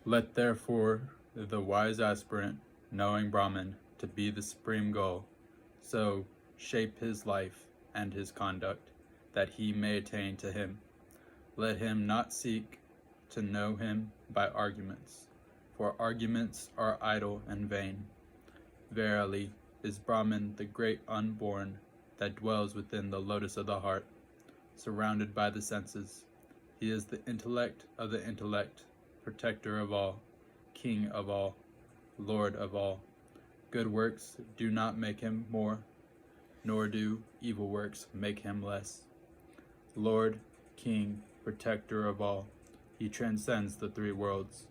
Let therefore the wise aspirant, knowing Brahman to be the supreme goal, so shape his life and his conduct, that he may attain to him. Let him not seek to know him by arguments, for arguments are idle and vain. Verily, is Brahman the great unborn that dwells within the lotus of the heart, surrounded by the senses. He is the intellect of the intellect, protector of all, king of all, lord of all. Good works do not make him more, nor do evil works make him less. Lord, king, protector of all, he transcends the three worlds.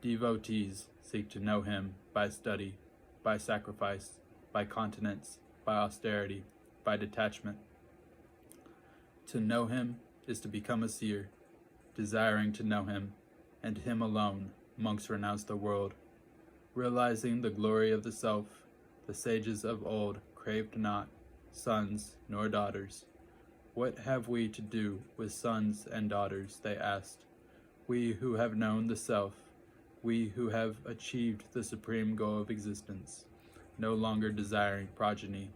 Devotees seek to know him by study, by sacrifice, by continence, by austerity, by detachment. To know him is to become a seer. Desiring to know him, and him alone, monks renounce the world. Realizing the glory of the self, the sages of old craved not sons nor daughters. What have we to do with sons and daughters, they asked. We who have known the self, we who have achieved the supreme goal of existence, no longer desiring progeny,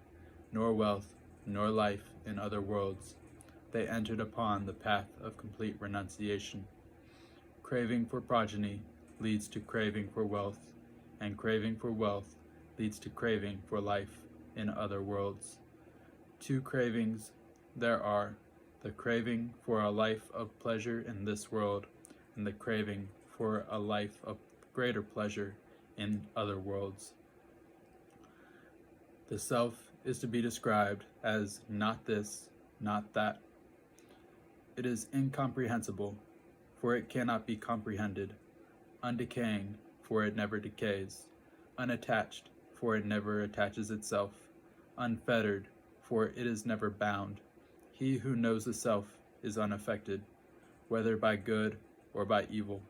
nor wealth, nor life in other worlds, they entered upon the path of complete renunciation. Craving for progeny leads to craving for wealth, and craving for wealth leads to craving for life in other worlds. Two cravings there are, the craving for a life of pleasure in this world, and the craving for a life of greater pleasure in other worlds. The self is to be described as not this, not that. It is incomprehensible, for it cannot be comprehended, undecaying, for it never decays, unattached, for it never attaches itself, unfettered, for it is never bound. He who knows the self is unaffected, whether by good or by evil.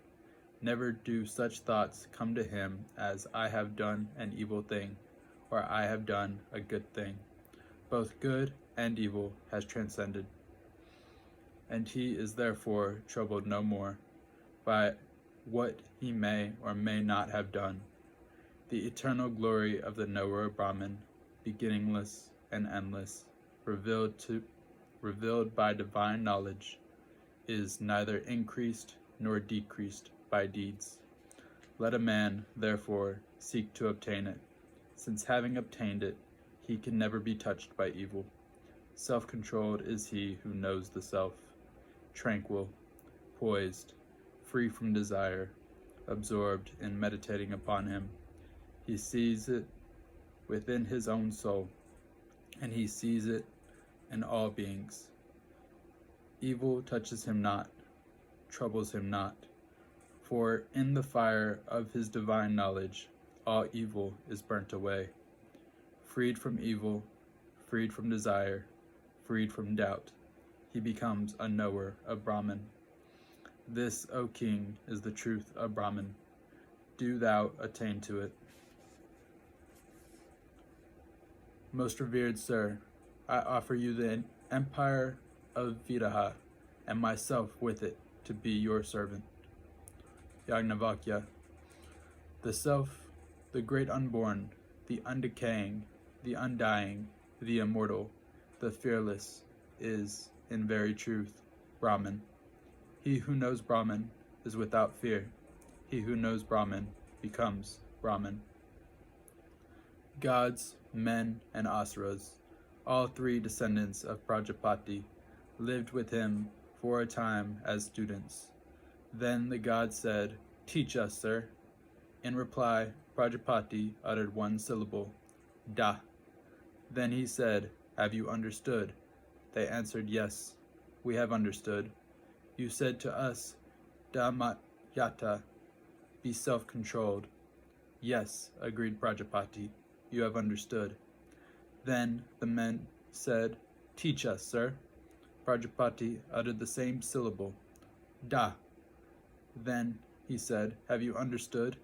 Never do such thoughts come to him as I have done an evil thing, or I have done a good thing. Both good and evil has transcended, and he is therefore troubled no more by what he may or may not have done. The eternal glory of the knower of Brahman, beginningless and endless, revealed by divine knowledge, is neither increased nor decreased by deeds. Let a man, therefore, seek to obtain it, since having obtained it, he can never be touched by evil. Self-controlled is he who knows the self, tranquil, poised, free from desire, absorbed in meditating upon him. He sees it within his own soul, and he sees it in all beings. Evil touches him not, troubles him not, for in the fire of his divine knowledge all evil is burnt away. Freed from evil, freed from desire, freed from doubt, he becomes a knower of Brahman. This, O king, is the truth of Brahman. Do thou attain to it. Most revered sir, I offer you the empire of Vidaha, and myself with it, to be your servant. Yagnavakya. The self, the great unborn, the undecaying, the undying, the immortal, the fearless, is, in very truth, Brahman. He who knows Brahman is without fear. He who knows Brahman becomes Brahman. Gods, men, and asuras, all three descendants of Prajapati, lived with him for a time as students. Then the god said, "Teach us, sir." In reply, Prajapati uttered one syllable, "Da." Then he said, "Have you understood?" They answered, "Yes, we have understood. You said to us, Dhammayata, be self-controlled." "Yes," agreed Prajapati, "you have understood." Then the men said, "Teach us, sir." Prajapati uttered the same syllable, "Da." Then he said, "Have you understood?"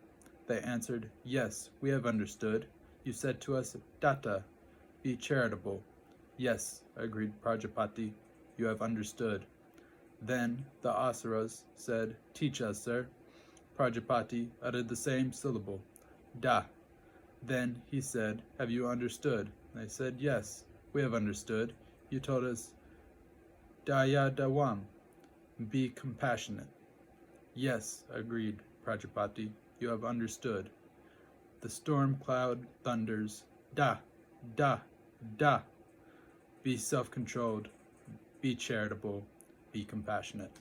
They answered, "Yes, we have understood. You said to us, Datta, be charitable." "Yes," agreed Prajapati, "you have understood." Then the asuras said, "Teach us, sir." Prajapati uttered the same syllable, Da. Then he said, "Have you understood?" They said, "Yes, we have understood. You told us, Daya Dawam, be compassionate." "Yes," agreed Prajapati, "you have understood." The storm cloud thunders, Da, Da, Da. Be self-controlled, be charitable, be compassionate.